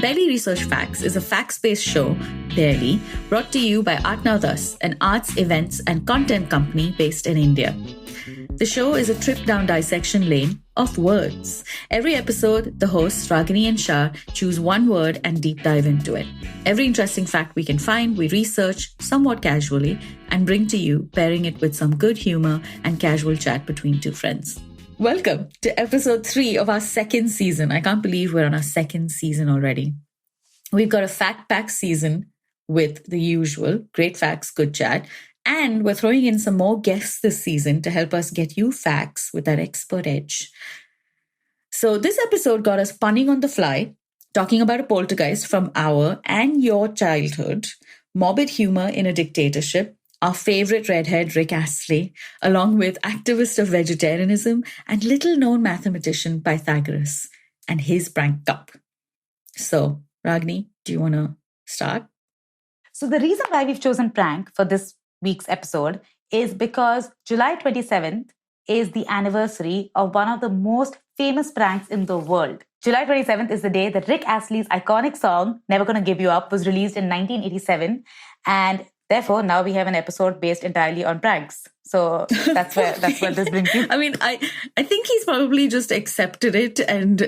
Barely Research Facts is a facts-based show, barely, brought to you by ArtNowThus, an arts, events and content company based in India. The show is a trip down dissection lane of words. Every episode, the hosts, Ragini and Shar, choose one word and deep dive into it. Every interesting fact we can find, we research somewhat casually and bring to you, pairing it with some good humor and casual chat between two friends. Welcome to episode 3 of our second season. I can't believe we're on our second season already. We've got a fact-packed season with the usual great facts, good chat. And we're throwing in some more guests this season to help us get you facts with that expert edge. So this episode got us punning on the fly, talking about a poltergeist from our and your childhood, morbid humour in a dictatorship, our favourite redhead Rick Astley, along with activist of vegetarianism and little-known mathematician Pythagoras and his prank cup. So, Ragini, do you want to start? So the reason why we've chosen prank for this week's episode is because July 27th is the anniversary of one of the most famous pranks in the world. July 27th is the day that Rick Astley's iconic song, Never Gonna Give You Up, was released in 1987. And therefore, now we have an episode based entirely on pranks. So that's where this brings you. I mean, I think he's probably just accepted it and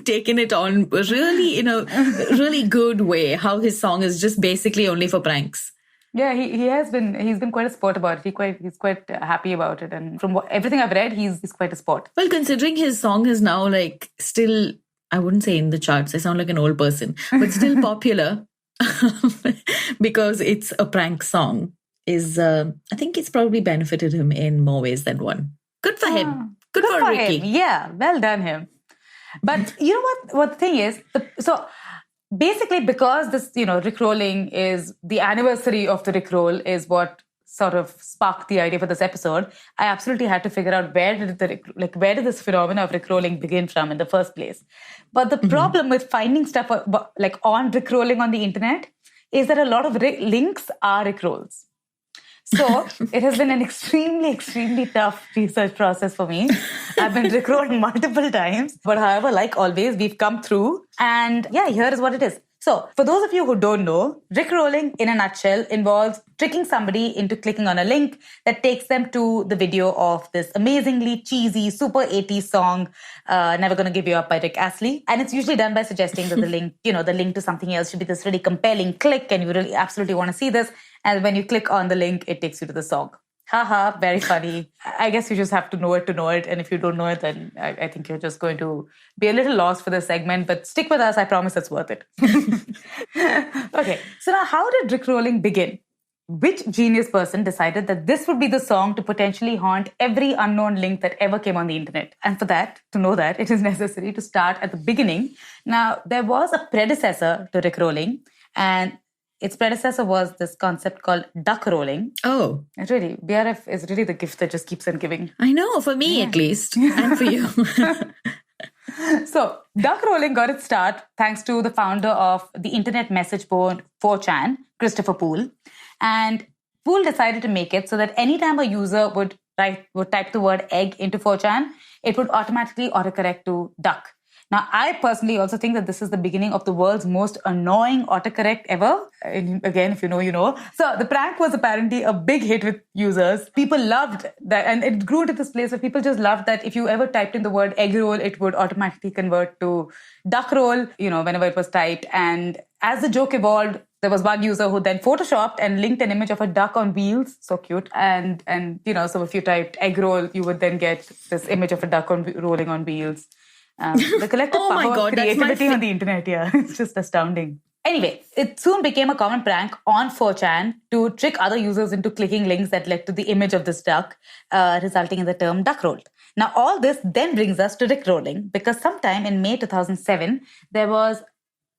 taken it on really in a really good way, how his song is just basically only for pranks. Yeah, he's been quite a sport about it. He's quite happy about it, and from everything I've read, he's quite a sport. Well, considering his song is now still, I wouldn't say in the charts. I sound like an old person, but still popular because it's a prank song. I think it's probably benefited him in more ways than one. Good for him. Good for Ricky. Him. Yeah, well done him. But you know what the thing is? Basically, because this, Rickrolling is the anniversary of the Rickroll is what sort of sparked the idea for this episode. I absolutely had to figure out where did this phenomena of Rickrolling begin from in the first place. But the problem with finding stuff on Rickrolling on the internet is that a lot of links are Rickrolls. So it has been an extremely, extremely tough research process for me. I've been rickrolled multiple times. But however, like always, we've come through. And yeah, here is what it is. So for those of you who don't know, rickrolling in a nutshell involves tricking somebody into clicking on a link that takes them to the video of this amazingly cheesy, super 80s song, Never Gonna Give You Up by Rick Astley. And it's usually done by suggesting that the link to something else should be this really compelling click and you really absolutely want to see this. And when you click on the link, it takes you to the song. Haha, very funny. I guess you just have to know it. And if you don't know it, then I think you're just going to be a little lost for this segment. But stick with us. I promise it's worth it. Okay, so now how did rickrolling begin? Which genius person decided that this would be the song to potentially haunt every unknown link that ever came on the internet? And for that, to know that, it is necessary to start at the beginning. Now, there was a predecessor to rickrolling, and its predecessor was this concept called duck rolling. Oh. Really, BRF is really the gift that just keeps on giving. I know, for me at least, and for you. So, duck rolling got its start thanks to the founder of the internet message board 4chan, Christopher Poole. And Poole decided to make it so that anytime a user would type the word egg into 4chan, it would automatically autocorrect to duck. Now, I personally also think that this is the beginning of the world's most annoying autocorrect ever. And again, if you know, you know. So the prank was apparently a big hit with users. People loved that. And it grew to this place where people just loved that if you ever typed in the word egg roll, it would automatically convert to duck roll, whenever it was typed. And as the joke evolved, there was one user who then photoshopped and linked an image of a duck on wheels. So cute. And so if you typed egg roll, you would then get this image of a duck rolling on wheels. The collective power of creativity on the internet, yeah, it's just astounding. Anyway, it soon became a common prank on 4chan to trick other users into clicking links that led to the image of this duck, resulting in the term duck rolled. Now, all this then brings us to rickrolling, because sometime in May 2007, there was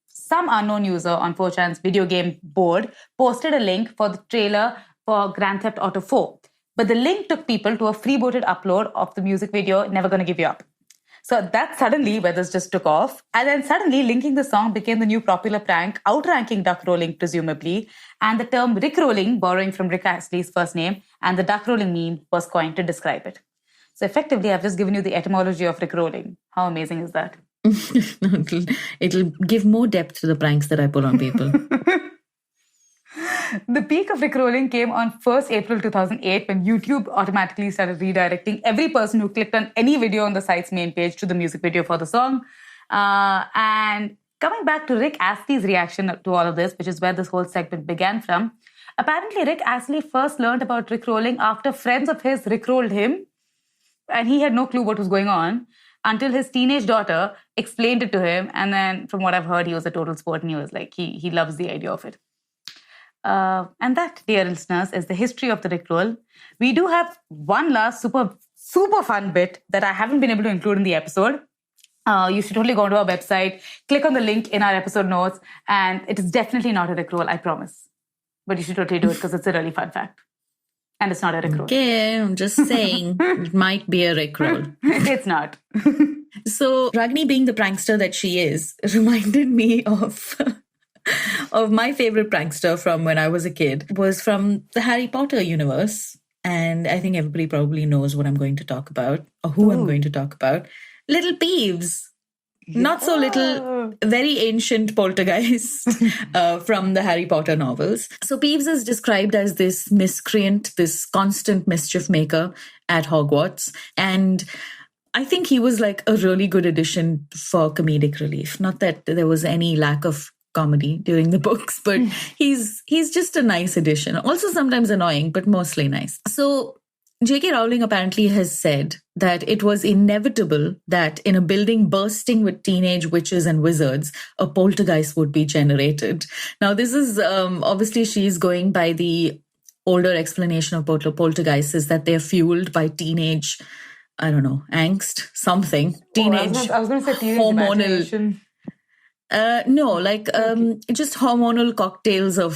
some unknown user on 4chan's video game board posted a link for the trailer for Grand Theft Auto 4. But the link took people to a freebooted upload of the music video Never Gonna Give You Up. So that's suddenly where this just took off. And then suddenly linking the song became the new popular prank, outranking duck rolling, presumably. And the term rickrolling, borrowing from Rick Astley's first name, and the duck rolling meme was coined to describe it. So effectively, I've just given you the etymology of rickrolling. How amazing is that? It'll give more depth to the pranks that I pull on people. The peak of Rickrolling came on 1st April 2008 when YouTube automatically started redirecting every person who clicked on any video on the site's main page to the music video for the song. And coming back to Rick Astley's reaction to all of this, which is where this whole segment began from, apparently Rick Astley first learned about Rickrolling after friends of his Rickrolled him, and he had no clue what was going on until his teenage daughter explained it to him. And then from what I've heard, he was a total sport and he was like, he loves the idea of it. And that, dear listeners, is the history of the Rickroll. We do have one last super fun bit that I haven't been able to include in the episode. You should totally go to our website, click on the link in our episode notes, and it is definitely not a Rickroll, I promise. But you should totally do it because it's a really fun fact. And it's not a Rickroll. Okay, I'm just saying it might be a Rickroll. It's not. So Ragini, being the prankster that she is, reminded me of my favorite prankster from when I was a kid was from the Harry Potter universe. And I think everybody probably knows what I'm going to talk about or who I'm going to talk about. Little Peeves. Not so little, very ancient poltergeist from the Harry Potter novels. So Peeves is described as this miscreant, this constant mischief maker at Hogwarts. And I think he was like a really good addition for comedic relief. Not that there was any lack of comedy during the books, but he's just a nice addition. Also sometimes annoying, but mostly nice. So J.K. Rowling apparently has said that it was inevitable that in a building bursting with teenage witches and wizards, a poltergeist would be generated. Now, this is obviously she's going by the older explanation of poltergeists is that they're fueled by teenage, I don't know, angst, something. Teenage I was going to say teenage imagination. No, like just hormonal cocktails of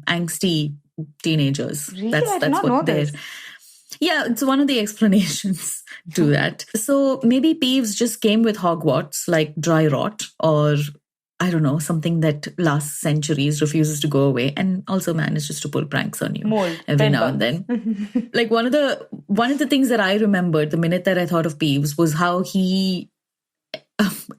angsty teenagers. Really? That's what they're. Yeah, it's one of the explanations to that. So maybe Peeves just came with Hogwarts, like dry rot, or I don't know, something that lasts centuries, refuses to go away, and also manages to pull pranks on you every now and then. Like one of the things that I remembered the minute that I thought of Peeves was how he,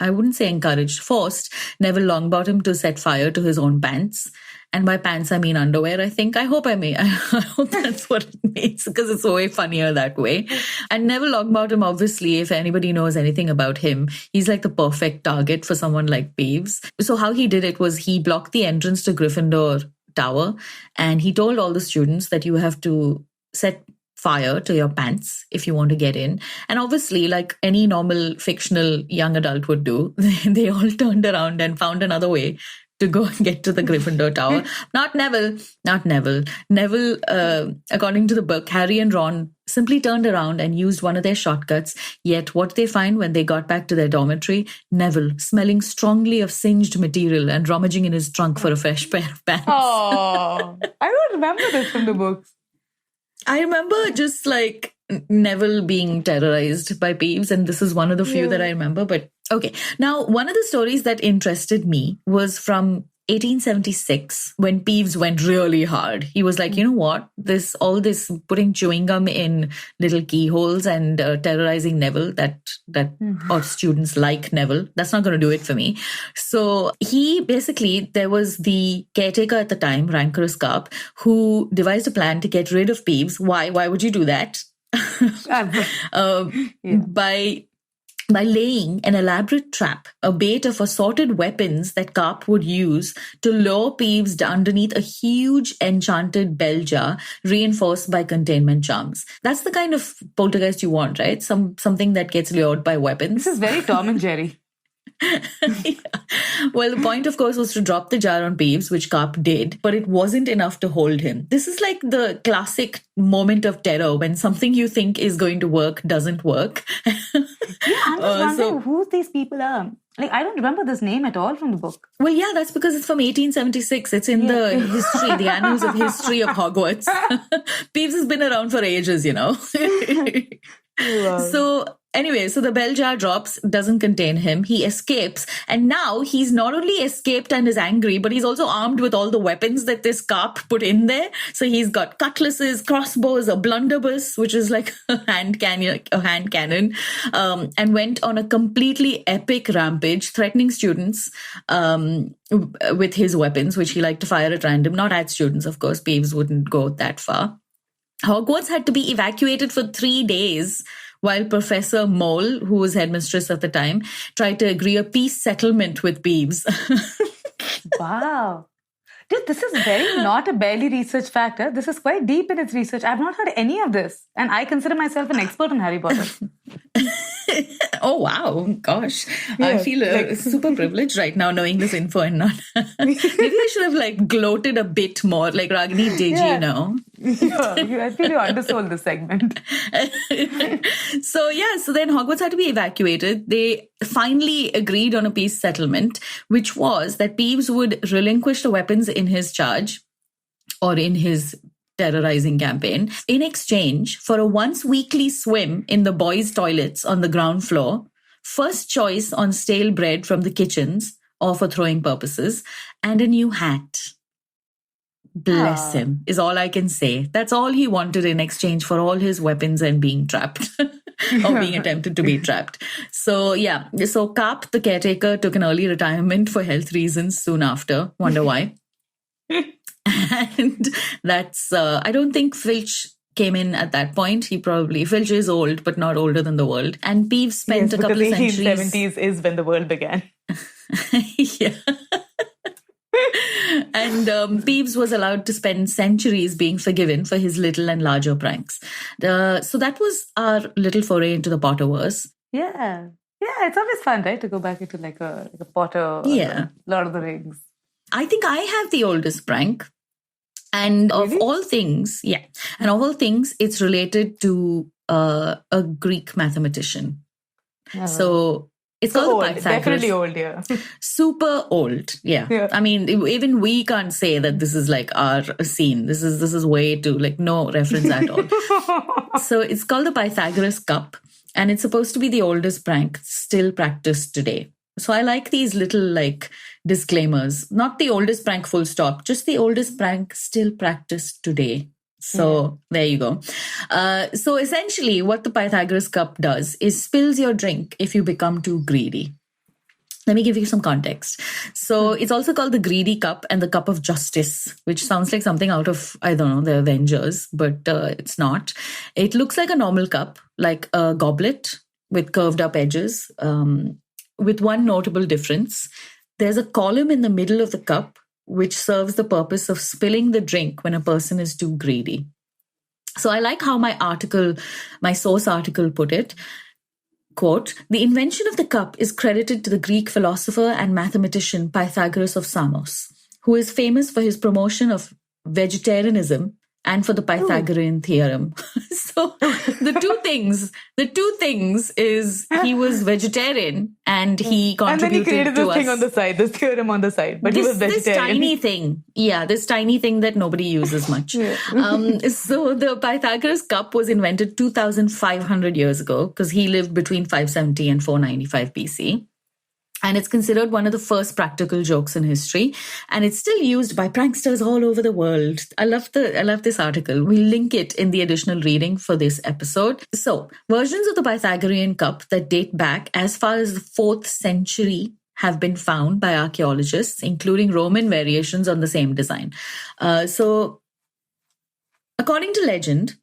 I wouldn't say encouraged, forced Neville Longbottom to set fire to his own pants. And by pants, I mean underwear, I think. I hope that's what it means because it's way funnier that way. And Neville Longbottom, obviously, if anybody knows anything about him, he's like the perfect target for someone like Peeves. So how he did it was he blocked the entrance to Gryffindor Tower and he told all the students that you have to set fire to your pants if you want to get in. And obviously, like any normal fictional young adult would do, they all turned around and found another way to go and get to the Gryffindor Tower. Not Neville. Neville, according to the book, Harry and Ron simply turned around and used one of their shortcuts. Yet what they find when they got back to their dormitory, Neville smelling strongly of singed material and rummaging in his trunk for a fresh pair of pants. Oh, I don't remember this from the books. I remember just like Neville being terrorized by Peeves, and this is one of the few that I remember. But okay, now one of the stories that interested me was from 1876 when Peeves went really hard. He was like, you know what, all this putting chewing gum in little keyholes and terrorizing Neville, or students like Neville, that's not going to do it for me. So there was the caretaker at the time, Rancorous Carp, who devised a plan to get rid of Peeves. Why would you do that? By laying an elaborate trap, a bait of assorted weapons that Carp would use to lure Peeves underneath a huge enchanted bell jar reinforced by containment charms. That's the kind of poltergeist you want, right? Something that gets lured by weapons. This is very Tom and Jerry. Yeah. Well, the point, of course, was to drop the jar on Peeves, which Carp did, but it wasn't enough to hold him. This is like the classic moment of terror when something you think is going to work doesn't work. Yeah, I'm just wondering who these people are. Like, I don't remember this name at all from the book. Well, yeah, that's because it's from 1876. It's in the history, the annals of history of Hogwarts. Peeves has been around for ages, you know. Wow. So the bell jar drops, doesn't contain him. He escapes. And now he's not only escaped and is angry, but he's also armed with all the weapons that this carp put in there. So he's got cutlasses, crossbows, a blunderbuss, which is like a hand cannon, and went on a completely epic rampage, threatening students with his weapons, which he liked to fire at random. Not at students, of course. Peeves wouldn't go that far. Hogwarts had to be evacuated for 3 days while Professor Mole, who was headmistress at the time, tried to agree a peace settlement with Peeves. Wow. Dude, this is not a barely researched factor. This is quite deep in its research. I've not heard any of this. And I consider myself an expert in Harry Potter. Oh, wow. Gosh. Yeah, I feel super privileged right now knowing this info and not... Maybe I should have gloated a bit more. Like, Ragini, did you know? I feel you undersold this segment. So then Hogwarts had to be evacuated. They finally agreed on a peace settlement, which was that Peeves would relinquish the weapons in his charge or in his terrorizing campaign in exchange for a once weekly swim in the boys' toilets on the ground floor, first choice on stale bread from the kitchens or for throwing purposes, and a new hat. Bless him, is all I can say. That's all he wanted in exchange for all his weapons and being trapped or being attempted to be trapped. So Carp, the caretaker, took an early retirement for health reasons soon after. Wonder why. And that's, I don't think Filch came in at that point. Filch is old, but not older than the world. And Peeves spent a couple of centuries. The 1870s is when the world began. Yeah. And Peeves was allowed to spend centuries being forgiven for his little and larger pranks. So that was our little foray into the Potterverse. Yeah. Yeah, it's always fun, right? To go back into like a Potter, Lord of the Rings. I think I have the oldest prank. And of all things, it's related to a Greek mathematician. Oh. So it's called the Pythagoras. Definitely old, yeah. Super old, yeah. I mean, even we can't say that this is like our scene. This is way too, no reference at all. So it's called the Pythagoras cup, and it's supposed to be the oldest prank still practiced today. So I like these little disclaimers. Not the oldest prank full stop, just the oldest prank still practiced today. So there you go. So essentially what the Pythagoras cup does is spills your drink if you become too greedy. Let me give you some context. So it's also called the greedy cup and the cup of justice, which sounds like something out of, I don't know, the Avengers, but it's not. It looks like a normal cup, like a goblet with curved up edges, with one notable difference. There's a column in the middle of the cup which serves the purpose of spilling the drink when a person is too greedy. So I like how my source article put it. Quote, the invention of the cup is credited to the Greek philosopher and mathematician Pythagoras of Samos, who is famous for his promotion of vegetarianism and for the Pythagorean theorem. So the two things is he was vegetarian and he contributed to us. And then he created this thing on the side, this theorem on the side, but he was vegetarian. This tiny thing. Yeah, this tiny thing that nobody uses much. So the Pythagoras cup was invented 2,500 years ago because he lived between 570 and 495 BC. And it's considered one of the first practical jokes in history. And it's still used by pranksters all over the world. I love this article. We'll link it in the additional reading for this episode. So, versions of the Pythagorean cup that date back as far as the 4th century have been found by archaeologists, including Roman variations on the same design. So, according to legend,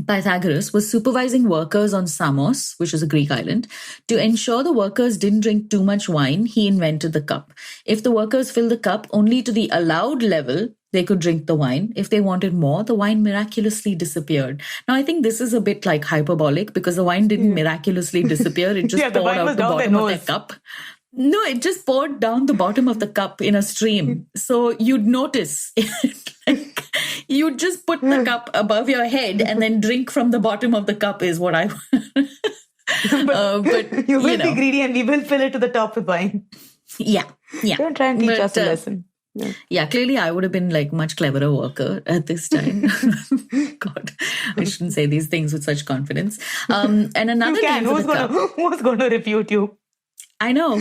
Pythagoras was supervising workers on Samos, which is a Greek island. To ensure the workers didn't drink too much wine, he invented the cup. If the workers filled the cup only to the allowed level, they could drink the wine. If they wanted more, the wine miraculously disappeared. Now, I think this is a bit hyperbolic because the wine didn't miraculously disappear. It just poured out the bottom of the cup. No, it just poured down the bottom of the cup in a stream. So you'd notice. You'd just put the cup above your head and then drink from the bottom of the cup is what I... but you will be greedy and we will fill it to the top with wine. Yeah. Don't try and teach us a lesson. Yeah, clearly I would have been much cleverer worker at this time. God. I shouldn't say these things with such confidence. And another name for the cup. Who's going to refute you? I know.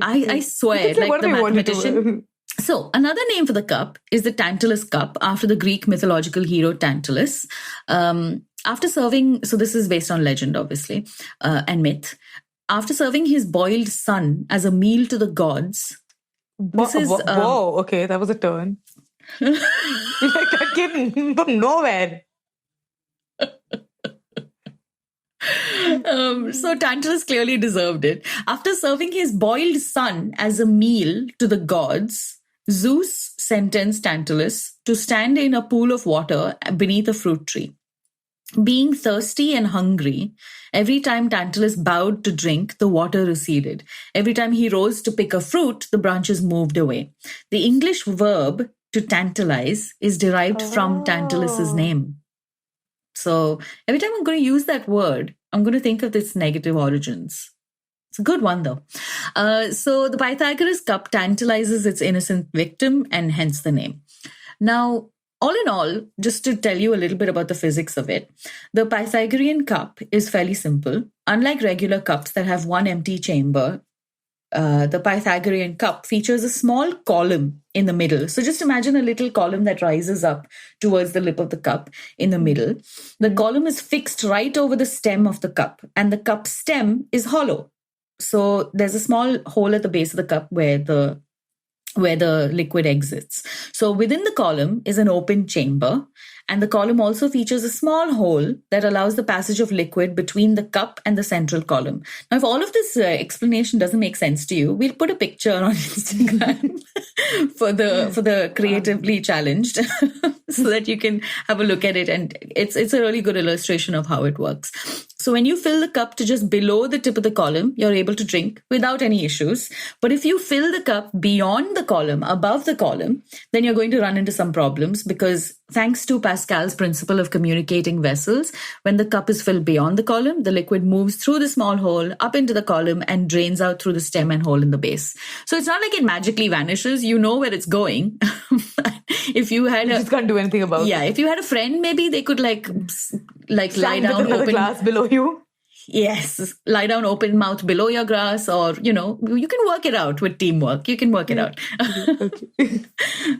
I swear, like the mathematician. So another name for the cup is the Tantalus cup, after the Greek mythological hero Tantalus. After serving, so this is based on legend, obviously, and myth. After serving his boiled son as a meal to the gods. Whoa, okay, that was a turn. Like, that came from nowhere. So Tantalus clearly deserved it. After serving his boiled son as a meal to the gods, Zeus sentenced Tantalus to stand in a pool of water beneath a fruit tree. Being thirsty and hungry, every time Tantalus bowed to drink, the water receded. Every time he rose to pick a fruit, the branches moved away. The English verb to tantalize is derived from Tantalus's name. So every time I'm going to use that word, I'm going to think of its negative origins. It's a good one, though. So the Pythagoras cup tantalizes its innocent victim, and hence the name. Now, all in all, just to tell you a little bit about the physics of it, the Pythagorean cup is fairly simple. Unlike regular cups that have one empty chamber, the Pythagorean cup features a small column in the middle. So just imagine a little column that rises up towards the lip of the cup in the middle. The column is fixed right over the stem of the cup, and the cup stem is hollow. So there's a small hole at the base of the cup where the liquid exits. So within the column is an open chamber, and the column also features a small hole that allows the passage of liquid between the cup and the central column. Now, if all of this explanation doesn't make sense to you, we'll put a picture on Instagram for the creatively challenged so that you can have a look at it. And it's a really good illustration of how it works. So when you fill the cup to just below the tip of the column, you're able to drink without any issues. But if you fill the cup beyond the column, above the column, then you're going to run into some problems, because thanks to Pascal's principle of communicating vessels, when the cup is filled beyond the column, the liquid moves through the small hole up into the column and drains out through the stem and hole in the base. So it's not like it magically vanishes. You know where it's going. If you had just can't do anything about it. Yeah, if you had a friend, maybe they could like lie down open glass below you. Yes, lie down open mouth below your glass, or you can work it out with teamwork. You can work it out. Okay.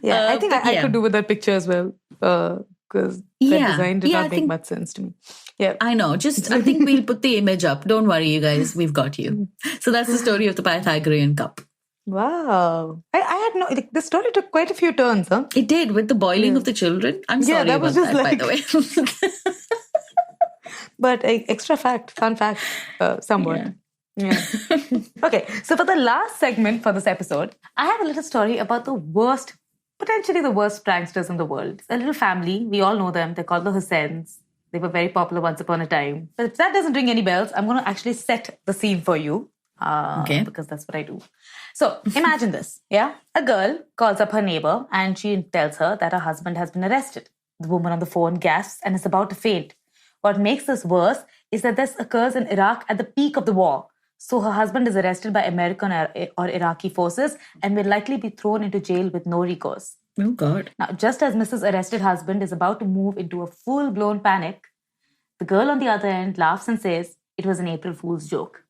Yeah, I think I could do with that picture as well, because the design did not make much sense to me. Yeah, I know. I think we'll put the image up. Don't worry, you guys. We've got you. So that's the story of the Pythagorean cup. Wow. I had the story took quite a few turns, huh? It did, with the boiling of the children. I'm sorry that was about just that, by the way. But extra fun fact, somewhat. Yeah. Okay, so for the last segment for this episode, I have a little story about potentially the worst pranksters in the world. It's a little family. We all know them. They're called the Husseins. They were very popular once upon a time. But if that doesn't ring any bells, I'm going to actually set the scene for you. Because that's what I do. So imagine this, yeah? A girl calls up her neighbor and she tells her that her husband has been arrested. The woman on the phone gasps and is about to faint. What makes this worse is that this occurs in Iraq at the peak of the war. So her husband is arrested by American or Iraqi forces and will likely be thrown into jail with no recourse. Oh, God. Now, just as Mrs. Arrested husband is about to move into a full-blown panic, the girl on the other end laughs and says it was an April Fool's joke.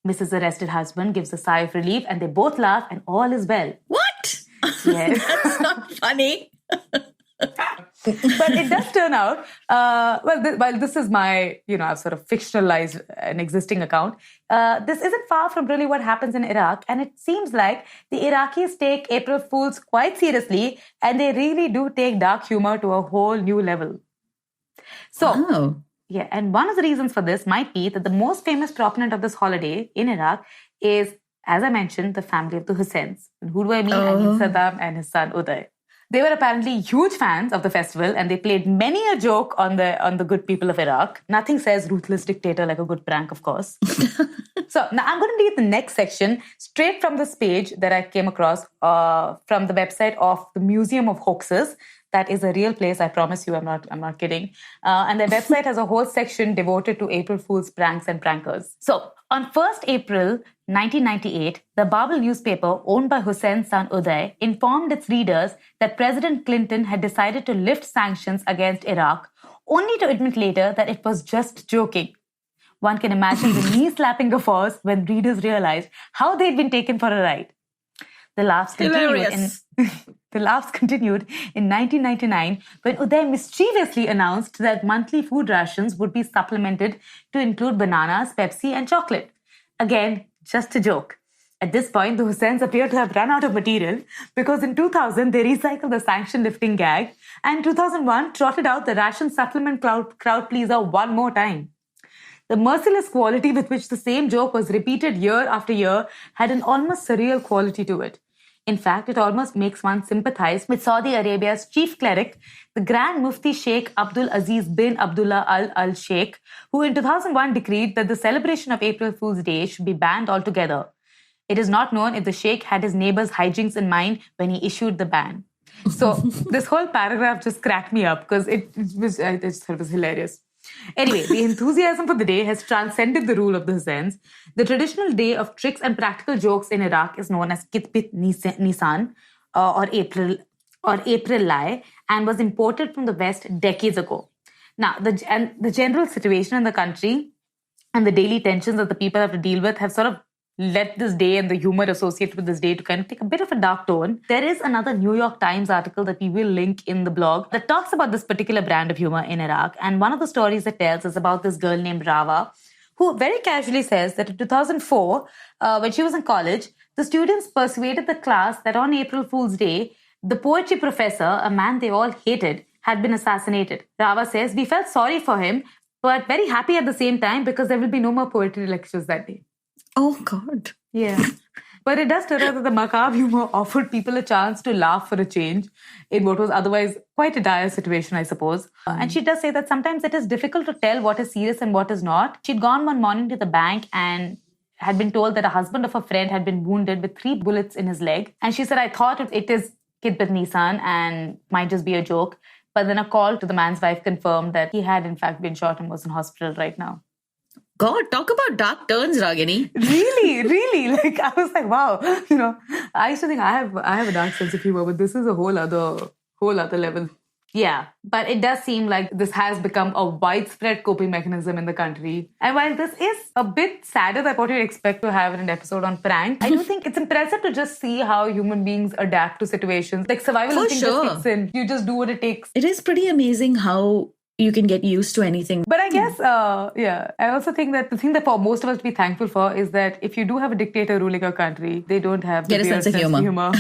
Mrs. Arrested husband gives a sigh of relief and they both laugh and all is well. What? Yes. That's not funny. But it does turn out, while this is my, I've sort of fictionalized an existing account, this isn't far from really what happens in Iraq. And it seems like the Iraqis take April Fools quite seriously, and they really do take dark humor to a whole new level. So, yeah, and one of the reasons for this might be that the most famous proponent of this holiday in Iraq is, as I mentioned, the family of the Husseins. And who do I mean? I mean Saddam and his son Uday. They were apparently huge fans of the festival, and they played many a joke on the good people of Iraq. Nothing says ruthless dictator like a good prank, of course. So now I'm going to read the next section straight from this page that I came across from the website of the Museum of Hoaxes. That is a real place, I promise you, I'm not kidding. And the website has a whole section devoted to April Fool's pranks and prankers. So, on 1st April 1998, the Babel newspaper, owned by Hussein's son Uday, informed its readers that President Clinton had decided to lift sanctions against Iraq only to admit later that it was just joking. One can imagine the knee-slapping guffaws when readers realized how they'd been taken for a ride. The laughs continued in 1999 when Uday mischievously announced that monthly food rations would be supplemented to include bananas, Pepsi, and chocolate. Again, just a joke. At this point, the Husseins appear to have run out of material because in 2000 they recycled the sanction-lifting gag and in 2001 trotted out the ration supplement crowd pleaser one more time. The merciless quality with which the same joke was repeated year after year had an almost surreal quality to it. In fact, it almost makes one sympathize with Saudi Arabia's chief cleric, the Grand Mufti Sheikh Abdul Aziz bin Abdullah Al Sheikh, who in 2001 decreed that the celebration of April Fool's Day should be banned altogether. It is not known if the Sheikh had his neighbor's hijinks in mind when he issued the ban. So this whole paragraph just cracked me up because it was hilarious. Anyway, the enthusiasm for the day has transcended the rule of the Husseins. The traditional day of tricks and practical jokes in Iraq is known as Kitbit Nisan or April Lai and was imported from the West decades ago. Now, the general situation in the country and the daily tensions that the people have to deal with have sort of led this day and the humor associated with this day to kind of take a bit of a dark tone. There is another New York Times article that we will link in the blog that talks about this particular brand of humor in Iraq. And one of the stories it tells is about this girl named Rava, who very casually says that in 2004, when she was in college, the students persuaded the class that on April Fool's Day, the poetry professor, a man they all hated, had been assassinated. Rava says, "We felt sorry for him, but very happy at the same time because there will be no more poetry lectures that day." Oh, God. Yeah. But it does turn out that the macabre humor offered people a chance to laugh for a change in what was otherwise quite a dire situation, I suppose. And she does say that sometimes it is difficult to tell what is serious and what is not. She'd gone one morning to the bank and had been told that a husband of a friend had been wounded with 3 bullets in his leg. And she said, "I thought it is Kitbat Nisan and might just be a joke." But then a call to the man's wife confirmed that he had in fact been shot and was in hospital right now. God, talk about dark turns, Ragini. Really. Like, I was like, wow. I used to think I have a dark sense of humor, but this is a whole other level. Yeah, but it does seem like this has become a widespread coping mechanism in the country. And while this is a bit sadder than what you'd expect to have in an episode on prank, I do think it's impressive to just see how human beings adapt to situations. Like survival instinct just kicks in. You just do what it takes. It is pretty amazing how you can get used to anything. But I guess, I also think that the thing that for most of us to be thankful for is that if you do have a dictator ruling a country, they don't have a sense of humor. Yeah.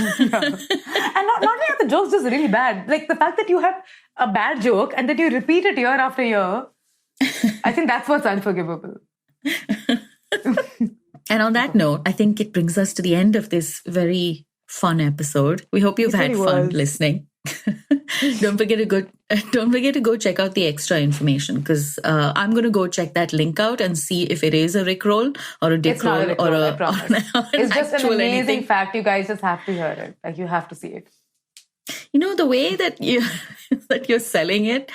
And not only are the jokes just really bad, like the fact that you have a bad joke and that you repeat it year after year, I think that's what's unforgivable. And on that note, I think it brings us to the end of this very fun episode. We hope you've had fun listening. Don't forget to go check out the extra information because I'm going to go check that link out and see if it is a Rickroll or a Dickroll or a it's just an amazing fact. You guys just have to hear it. Like you have to see it. The way that you're selling it.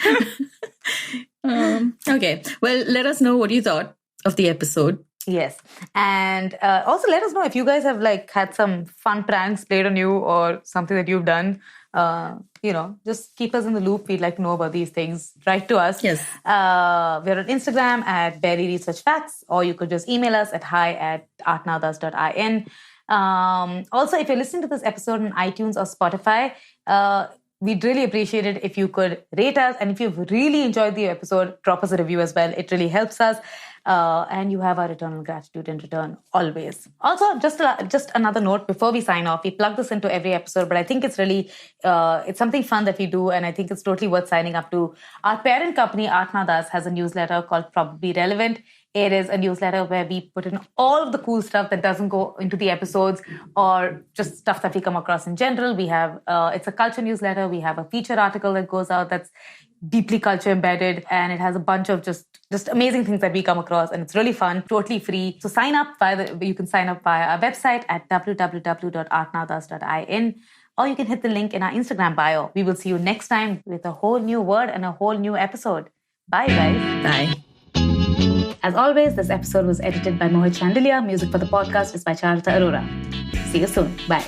Okay. Well, let us know what you thought of the episode. Yes. And also let us know if you guys have had some fun pranks played on you or something that you've done. Just keep us in the loop. We'd like to know about these things. Write to us. Yes. We're on Instagram at Berry Research Facts, or you could just email us at hi@artnowthus.in. Also, if you're listening to this episode on iTunes or Spotify, we'd really appreciate it if you could rate us. And if you've really enjoyed the episode, drop us a review as well. It really helps us. And you have our eternal gratitude in return, always. Also, just another note before we sign off. We plug this into every episode, but I think it's really, it's something fun that we do, and I think it's totally worth signing up to. Our parent company, ArtNowThus, has a newsletter called Probably Relevant. It is a newsletter where we put in all of the cool stuff that doesn't go into the episodes or just stuff that we come across in general. We have, it's a culture newsletter. We have a feature article that goes out that's deeply culture embedded, and it has a bunch of just amazing things that we come across, and it's really fun, totally free. So you can sign up via our website at www.artnowthus.in, or you can hit the link in our Instagram bio. We will see you next time with a whole new word and a whole new episode. Bye, guys. Bye. As always, this episode was edited by Mohit Chandelier. Music for the podcast is by Charita Arora. See you soon. Bye.